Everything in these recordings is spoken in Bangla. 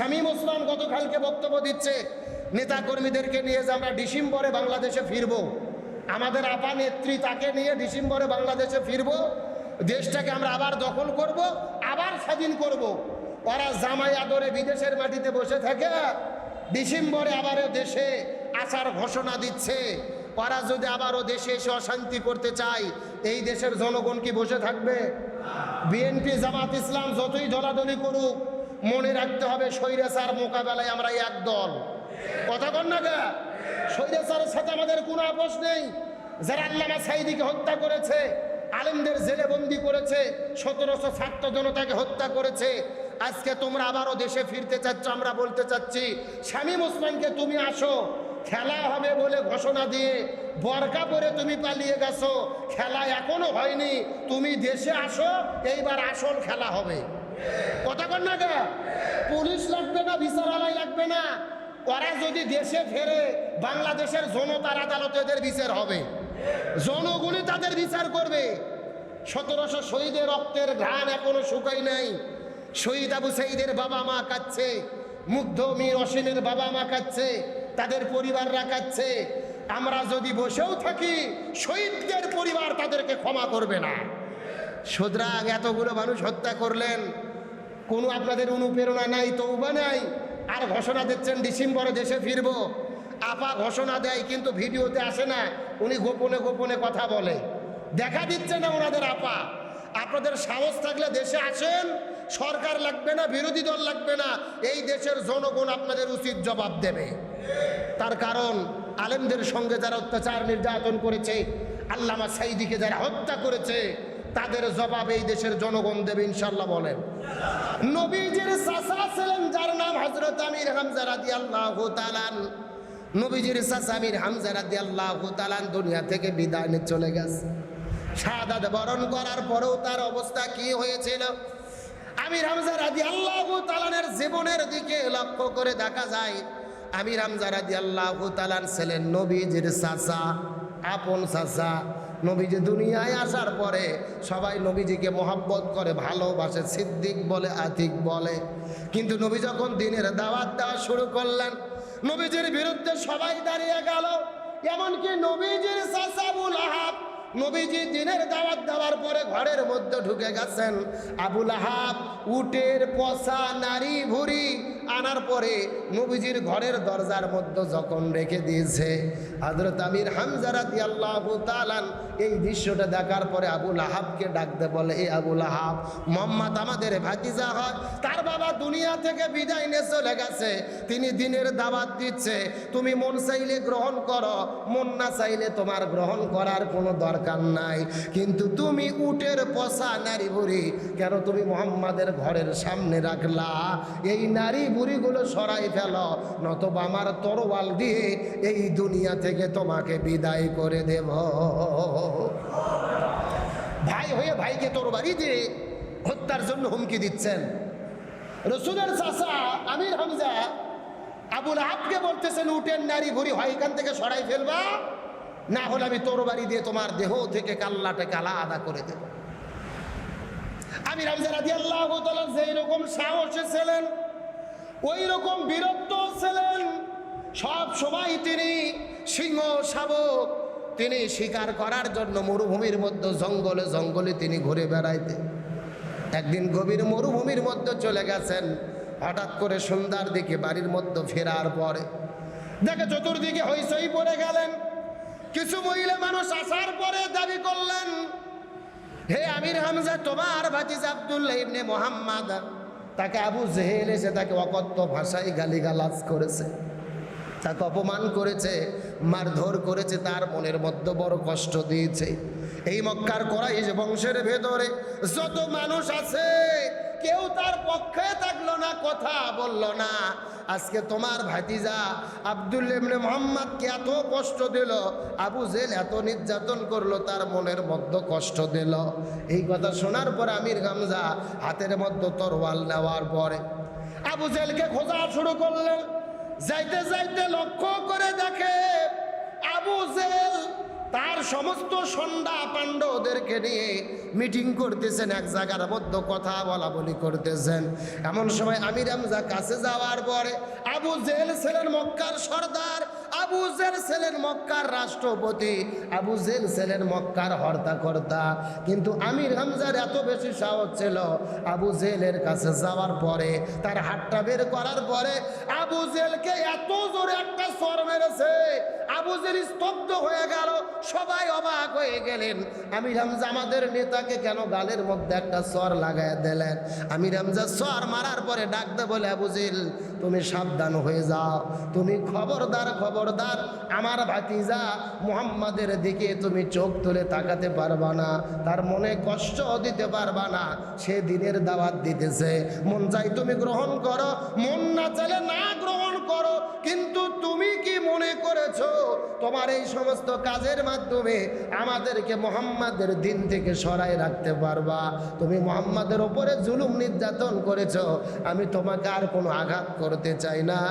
শামীম ওসমান গতকালকে বক্তব্য দিচ্ছে নেতাকর্মীদেরকে নিয়ে যে আমরা ডিসেম্বরে বাংলাদেশে ফিরবো, আমাদের আপা নেত্রী তাকে নিয়ে ডিসেম্বরে বাংলাদেশে ফিরবো, দেশটাকে আমরা আবার দখল করব, আবার স্বাধীন করব। ওরা জামাই আদরে বিদেশের মাটিতে বসে থাকে, ডিসেম্বরে আবারও দেশে আসার ঘোষণা দিচ্ছে। ওরা যদি আবারও দেশে এসে অশান্তি করতে চায়, এই দেশের জনগণ কি বসে থাকবে? বিএনপি জামাত ইসলাম যতই দলাদলি করুক, মনে রাখতে হবে স্বৈরাচার মোকাবেলায় আমরা এক দল। কথা কন না গা? স্বৈরাচারের সাথে আমাদের কোনো আপোষ নেই। যারা আল্লামা সাঈদীকে হত্যা করেছে, আলেমদের জেলে বন্দি করেছে, 1700 ছাত্র জনতাকে হত্যা করেছে, আজকে তোমরা আবারও দেশে ফিরতে চাচ্ছ। আমরা বলতে চাচ্ছি, শামীম ওসমানকে তুমি আসো, খেলা হবে বলে ঘোষণা দিয়ে বরকা পরে তুমি পালিয়ে গেছো, খেলা এখনো হয়নি, তুমি দেশে আসো, এইবার আসল খেলা হবে। কথা কন না গা? পুলিশ লাগবে না, বিচারালয় লাগবে না। ওরা যদি দেশে ফেরে, বাংলাদেশের জনতার আদালতে এদের বিচার হবে, জনগণই তাদের বিচার করবে। 1700 শহীদের রক্তের ঘ্রাণ এখনো শুকাই নাই। শহীদ আবু সাঈদের বাবা মা কাঁদছে, মুগ্ধ মীর অসীমের বাবা মা কাঁদছে, তাদের পরিবাররা কাঁদছে। আমরা যদি বসেও থাকি, শহীদদের পরিবার তাদেরকে ক্ষমা করবে না। সুতরাং এতগুলো মানুষ হত্যা করলেন, কোনো আপনাদের অনুপ্রেরণা নাই, তওবা নাই, আর ঘোষণা দিচ্ছেন ডিসেম্বরে দেশে ফিরব। আপা ঘোষণা দেয় কিন্তু ভিডিওতে আসে না, উনি গোপনে গোপনে কথা বলে, দেখা দিচ্ছে না ওনাদের আপা। আপনাদের সাহস থাকলে দেশে আসেন, সরকার লাগবে না, বিরোধী দল লাগবে না, এই দেশের জনগণ আপনাদের উচিত জবাব দেবে। তার কারণ আলেমদের সঙ্গে যারা অত্যাচার নির্যাতন করেছে, আল্লামা সাঈদীকে যারা হত্যা করেছে, তাদের জবাব এই দেশের জনগণ দেবে ইনশাআল্লাহ। বলেন। নবীজির চাচা ছিলেন যার নাম হযরত আমির হামজা রাদিয়াল্লাহু তাআলা। নবীজির চাচা আমির হামজা রাদিয়াল্লাহু তাআলা দুনিয়া থেকে বিদায় নিয়ে চলে গেছে। শাহাদাত বরণ করার পরেও তার অবস্থা কি হয়েছিল, আমির হামজা রাদিয়াল্লাহু তাআলার জীবনের দিকে লক্ষ্য করে দেখা যায়। আমির হামজা রাদিয়াল্লাহু তাআলা ছিলেন নবীজির চাচা, আপন চাচা। নবীজি দুনিয়ায় আসার পরে সবাই নবীজিকে মহব্বত করে, ভালোবাসে, সিদ্দিক বলে, আতিক বলে। কিন্তু নবী যখন দিনের দাওয়াত দেওয়া শুরু করলেন, নবীজির বিরুদ্ধে সবাই দাঁড়িয়ে গেল। এমনকি নবীজির চাচা আবু লাহাব, নবীজি দিনের দাওয়াত দেওয়ার পরে ঘরের মধ্যে ঢুকে গেছেন। আবু লাহাব উটের পচা নারী ভুঁড়ি আনার পরে নবীজির ঘরের দরজার মধ্যে যখন রেখে দিয়েছে, হযরত আমির হামজা রাদিয়াল্লাহু তাআলা এই দৃশ্যটা দেখার পরে আবু লাহাবকে ডাকতে বলে, এ আবু লাহাব, মুহাম্মদ আমাদের ভাতিজা হয়, তার বাবা দুনিয়া থেকে বিদায় নিয়ে চলে গেছে, তিনি দিনের দাওয়াত দিচ্ছে, তুমি মন চাইলে গ্রহণ করো, মন না চাইলে তোমার গ্রহণ করার কোনো দরকার নাই। কিন্তু তুমি উটের পচা নারী বুড়ি কেন তুমি মুহাম্মাদের ঘরের সামনে রাখলা? এই নারী বুড়িগুলো সরাই ফেলো, নতুবা আমার তরোয়াল দিয়ে এই দুনিয়া থেকে তোমাকে বিদায় করে দেব। ভাই হয়ে ভাইকে তরবারি দিয়ে হত্যার জন্য হুমকি দিচ্ছেন। রাসূলের চাচা আমির হামজা আবু লাহাবকে বলতেছেন, উটের নারী বুড়ি হয় এখান থেকে সরাই ফেলবা, না হলে আমি তরবারি দিয়ে তোমার দেহ থেকে কাল্লাটাকে আলাদা করে দেব। আমির হামজা রাদিয়াল্লাহু তাআলা যেই রকম সাহসী ছিলেন, ওই রকম বীরত্ব ছিলেন। সব সময় তিনি সিংহ শাবক, তিনি শিকার করার জন্য মরুভূমির মধ্যে জঙ্গলে জঙ্গলে তিনি ঘুরে বেড়াইতেন। একদিন গভীর মরুভূমির মধ্যে চলে গেছেন, হঠাৎ করে সন্ধ্যার দিকে বাড়ির মধ্যে ফেরার পরে দেখে চতুর্দিকে হইচই পড়ে গেলেন। কিছু মহিলা মানুষ আসার পরে দাবি করলেন, হে আমির হামজা, তোমার ভাতিজা আব্দুল্লাহ ইবনে মুহাম্মদ, তাকে আবু জেহেল এসে তাকে অকথ্য ভাষায় গালিগালাজ করেছে, তাকে অপমান করেছে, মারধর করেছে, তার মনের মধ্যে বড় কষ্ট দিয়েছে। এই মক্কার কুরাইশ বংশের ভেতরে যত মানুষ আছে কেউ তার পক্ষে থাকলো না, কথা বলল না। আজকে তোমার ভাতিজা আব্দুল্লাহ ইবনে মুহাম্মদকে এত কষ্ট দিল, আবু জেহেল এত নির্যাতন করলো, তার মনের মধ্যে কষ্ট দিল। এই কথা শোনার পর আমির হামজা হাতের মধ্যে তরোয়াল নেওয়ার পরে আবু জেহেলকে খোঁজা শুরু করলেন। যাইতে যাইতে লক্ষ্য করে দেখে আবু জেহেল তার সমস্ত সন্ধ্যা পাণ্ডবদেরকে নিয়ে মিটিং করতেছেন, এক জায়গার মধ্যে কথা বলা বলি করতেছেন। এমন সময় আমির হামজা কাছে যাওয়ার পরে আবু জেহেল ছিলেন মক্কার সর্দার, আবু জেহেল ছিলেন মক্কার রাষ্ট্রপতি, আবু জেহেল ছিলেন মক্কার হর্তাকর্তা। কিন্তু আমির হামজার এত বেশি সাহস ছিল, আবু জেহেলের কাছে যাওয়ার পরে তার হাতটা বের করার পরে আবু জেহেলকে এত জোরে একটা সর মেরেছে, আবু জেহেল স্তব্ধ হয়ে গেল, সবাই অবাক হয়ে গেলেন। আমির হামজা আমাদের নেতাকে কেন গালের মধ্যে একটা সর লাগায় দিলেন? আমির হামজা সর মারার পরে ডাকতে বলে, আবু জেহেল তুমি সাবধান হয়ে যাও, তুমি খবরদার খবরদার আমার ভাতিজা মুহাম্মাদের দিকে তুমি চোখ তুলে তাকাতে পারবা না, তার মনে কষ্ট দিতে পারবা না। সে দিনের দাওয়াত দিতেছে, মন চাই তুমি গ্রহণ করো, মন না চাইলে না গ্রহণ করো। কিন্তু তুমি কি মনে করেছো তোমার এই সমস্ত কাজের মাধ্যমে আমাদেরকে মুহাম্মাদের দিন থেকে সরাই রাখতে পারবা? তুমি মুহাম্মাদের উপরে জুলুম নির্যাতন করেছো, আমি তোমাকে আর কোনো আঘাত করতে চাই না,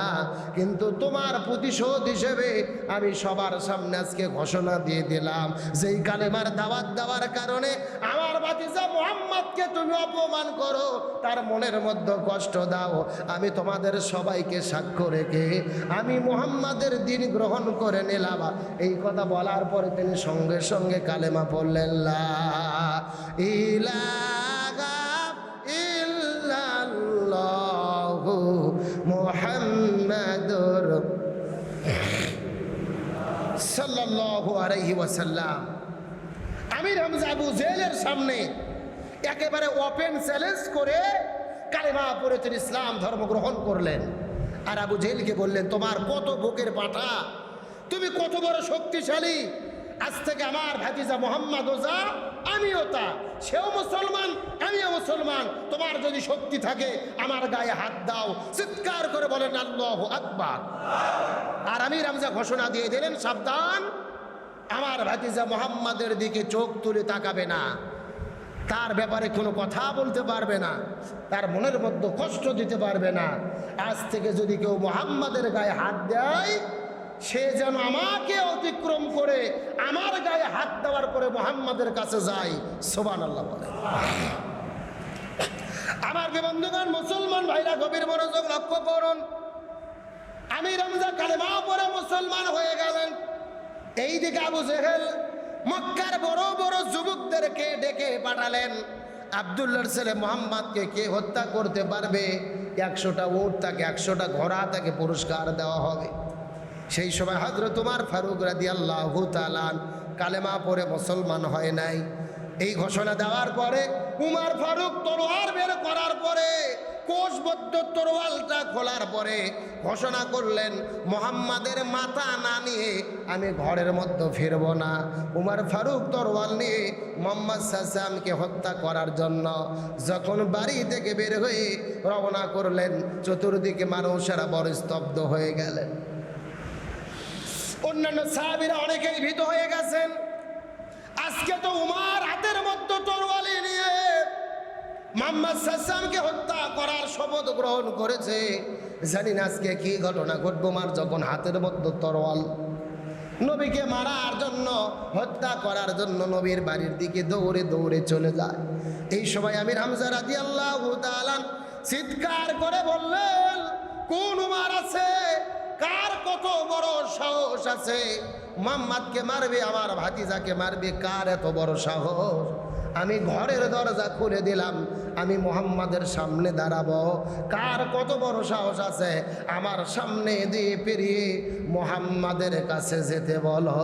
কিন্তু তোমার প্রতিশোধ হিসেবে আমি সবার সামনে আজকে ঘোষণা দিয়ে দিলাম, যেই কালেমার দাওয়াত দেওয়ার কারণে আমার ভাতিজা মুহাম্মাদকে তুমি অপমান করো, তার মনের মধ্যে কষ্ট দাও, আমি তোমাদের সবাইকে সাক্ষ্য রেখে আমি মুহাম্মাদের দিন গ্রহণ করে নিলাম। এই কথা বলার পরে তিনি সঙ্গে সঙ্গে কালেমা পড়লেন, লা ইলাহা ইল্লাল্লাহু মুহাম্মাদুর সাল্লাল্লাহু আলাইহি ওয়াসাল্লাম। আমির হামজা আবু জেহেলের সামনে একেবারে ওপেন চ্যালেঞ্জ করে কালেমা পড়ে তিনি ইসলাম ধর্ম গ্রহণ করলেন। আর আবু জেহেলকে বললেন, তোমার কত বুকের পাটা, তুমি কত বড় শক্তিশালী, আজ থেকে আমার ভাতিজা মুহাম্মদ ওজা, আমিও তা, সেও মুসলমান আমিও মুসলমান, তোমার যদি শক্তি থাকে আমার গায়ে হাত দাও। চিৎকার করে বলেন আল্লাহু আকবার। আর আমির হামজা ঘোষণা দিয়ে দিলেন, সাবধান, আমার ভাতিজা মুহাম্মাদের দিকে চোখ তুলে তাকাবে না, তার ব্যাপারে কোনো কথা বলতে পারবে না, তার মনের মধ্যে কষ্ট দিতে পারবে না। আজ থেকে যদি কেউ মুহাম্মাদের গায়ে হাত দেয়, সে যেন আমাকে অতিক্রম করে আমার গায়ে হাত দেওয়ার পরে মুহাম্মাদের কাছে যায়। সুবহানাল্লাহ বলে। আমার বন্ধুগণ, মুসলমান ভাইরা গভীর মনোযোগ লক্ষ্য করুন। আমির হামজা কালেমা পড়ে মুসলমান হয়ে গেলেন। এইদিকে আবু জেহেল মক্কার বড় বড় যুবকদেরকে ডেকে পাঠালেন, আব্দুল্লাহর ছেলে মুহাম্মাদকে কে হত্যা করতে পারবে 100টা উট তাকে, 100টা ঘোড়া তাকে পুরস্কার দেওয়া হবে। সেই সময় হযরত ওমর ফারুক রাদিয়াল্লাহু তাআলা কালেমা পড়ে মুসলমান হয় নাই। এই ঘোষণা দেওয়ার পরে উমর ফারুক তলোয়ার বের করার পরে, কোষবদ্ধ তরোয়ালটা খোলার পরে ঘোষণা করলেন, মুহাম্মাদের মাথা না নিয়ে আমি ঘরের মধ্যে ফিরব না। উমর ফারুক তরোয়াল নিয়ে মুহাম্মদ সাল্লাল্লাহু হত্যা করার জন্য যখন বাড়ি থেকে বের হয়ে রওনা করলেন, চতুর্দিকে মানুষেরা বড় স্তব্ধ হয়ে গেলেন। অন্যান্য সাহাবীরা অনেকেই ভীত হয়ে গেছেন। আজকে তো উমর হাতের মধ্যে তরোয়াল নিয়ে মুহাম্মদ সাল্লাল্লাহু হত্যা করার শপথ গ্রহণ করেছে, জানি না আজকে কি ঘটনা ঘটবে। উমর যখন হাতের মধ্যে তরোয়াল, নবীকে মারার জন্য, হত্যা করার জন্য নবীর বাড়ির দিকে দৌড়ে দৌড়ে চলে যায়। এই সময় আমির হামজা রাদিয়াল্লাহু তাআলা চিৎকার করে বললেন, কোন উমর আছে, কার কত বড় সাহস আছে, মুহাম্মদকে মারবে, আমার ভাতিজাকে মারবে, কার এত বড় সাহস? আমি ঘরের দরজা খুলে দিলাম, আমি মুহাম্মাদের সামনে দাঁড়াবো, কার কত বড় সাহস আছে আমার সামনে দিয়ে পেরিয়ে মুহাম্মাদের কাছে যেতে বলো।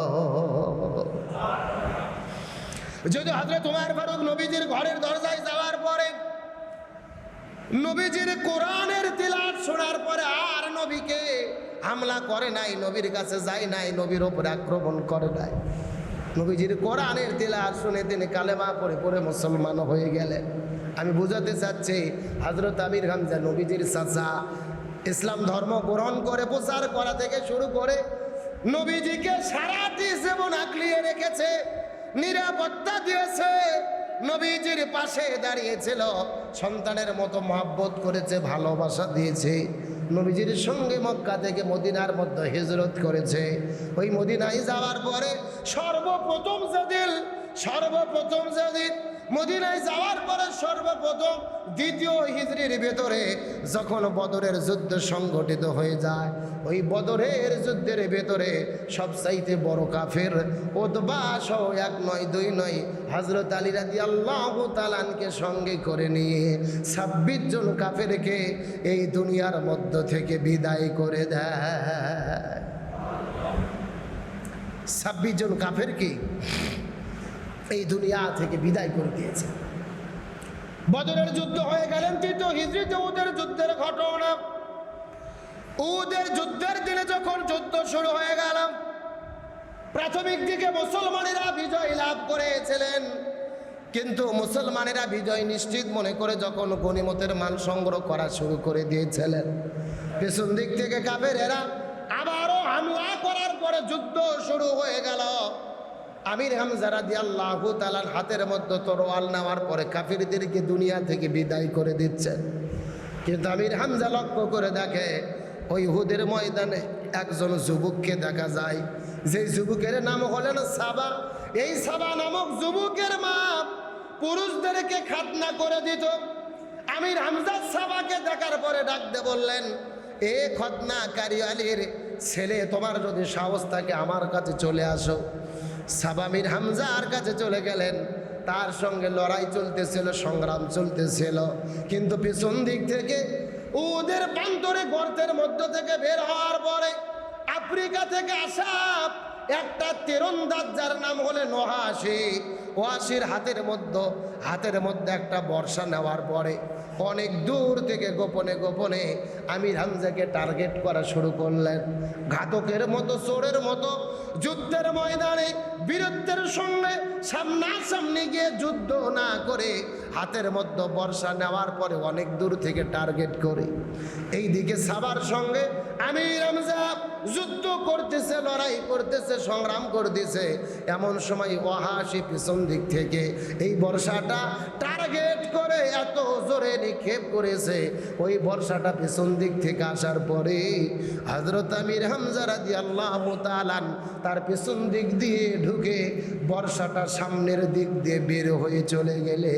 যদি হযরত ওমর ফারুক নবীজির ঘরের দরজায় যাওয়ার পরে নবীজির কোরআনের তিলাওয়াত শোনার পরে আর নবীকে হামলা করে নাই, নবীর কাছে যায় নাই, নবীর উপরে আক্রমণ করে নাই, নবীজির কোরআনের তিলাওয়াত শুনে তিনি কালেমা পড়ে পড়ে মুসলমান হয়ে গেলেন। আমি বুঝাতে চাচ্ছি, হযরত আমির হামজা নবীজির চাচা, ইসলাম ধর্ম গ্রহণ করে প্রচার করা থেকে শুরু করে নবীজিকে সারাটি জীবন আগলিয়ে রেখেছে, নিরাপত্তা দিয়েছে, নবীজির পাশে দাঁড়িয়েছিল, সন্তানের মতো মহব্বত করেছে, ভালোবাসা দিয়েছে। নবীজির সঙ্গে মক্কা থেকে মদিনার মধ্যে হিজরত করেছে। ওই মদিনায় যাওয়ার পরে সর্বপ্রথম যেদিন মদিনায় যাওয়ার পরে সর্বপ্রথম দ্বিতীয় হিজরির ভেতরে যখন বদরের যুদ্ধ সংগঠিত হয়ে যায়, ওই বদরের যুদ্ধের ভেতরে সবচাইতে বড় কাফের উতবা সহ 1 নয় 2 নয় হযরত আলী রাদিয়াল্লাহু তাআলাকে সঙ্গে করে নিয়ে 26 জন কাফেরকে এই দুনিয়ার মধ্য থেকে বিদায় করে দেয়। 26 জন কাফেরকে এই দুনিয়া থেকে বিদায় করে দিয়েছে। বদরের যুদ্ধ হয়ে গেলেন তৃতীয় হিজরিতে। উহুদের যুদ্ধের ঘটনা, উহুদের যুদ্ধের দিনে যখন যুদ্ধ শুরু হয়ে গেল, প্রাথমিক দিকে মুসলমানেরা বিজয় লাভ করেছিলেন, কিন্তু মুসলমানেরা বিজয় নিশ্চিত মনে করে যখন গনিমতের মাল সংগ্রহ করা শুরু করে দিয়েছিলেন, পেছন দিক থেকে কাফেরেরা আবারও হামলা করার পরে যুদ্ধ শুরু হয়ে গেল। আমির হামজা রাদিয়াল্লাহু তাআলার হাতের মধ্যে তরোয়াল নেওয়ার পরে কাফিরদেরকে দুনিয়া থেকে বিদায় করে দিচ্ছেন। কিন্তু আমির হামজা লক্ষ্য করে দেখে ওই উহুদের ময়দানে একজন যুবককে দেখা যায়, যে যুবকের নাম হলেন সাবা। এই সাবা নামক যুবকের মা পুরুষদেরকে খাতনা করে দিত। আমির হামজা সাবাকে দেখার পরে ডাকতে বললেন, এ খতনাকারী আলীর ছেলে, তোমার যদি সাহস থাকে আমার কাছে চলে আসো। সাবা আমির হামজার কাছে চলে গেলেন। তার সঙ্গে লড়াই চলতেছিল, সংগ্রাম চলতেছিল, কিন্তু পিছন দিক থেকে ওদের প্রান্তরে গর্তের মধ্য থেকে বের হওয়ার পরে আফ্রিকা থেকে আসা একটা তীরন্দাজ, যার নাম হলে নোহাসি। ওয়াসির হাতের মধ্যে একটা বর্ষা নেওয়ার পরে অনেক দূর থেকে গোপনে গোপনে আমির হামজাকে টার্গেট করা শুরু করলেন। ঘাতকের মতো, চোরের মতো যুদ্ধের ময়দানে বীরত্বের সঙ্গে সামনাসামনি গিয়ে যুদ্ধ না করে হাতের মধ্যে বর্ষা নেওয়ার পরে অনেক দূর থেকে টার্গেট করে এইদিকে সাবার সঙ্গে আমির হামজা যুদ্ধ করতেছে, লড়াই করতেছে, সংগ্রাম করতেছে। এমন সময় ওয়াহাসি পিছন দিক থেকে এই বর্ষাটা টার্গেট করে এত জোরে নিক্ষেপ করেছে, ওই বর্ষাটা পিছন দিক থেকে আসার পরে হযরত আমির হামজা রাদিয়াল্লাহু তাআলা তার পিছন দিক দিয়ে ঢুকে বর্ষাটা সামনের দিক দিয়ে বের হয়ে চলে গেলে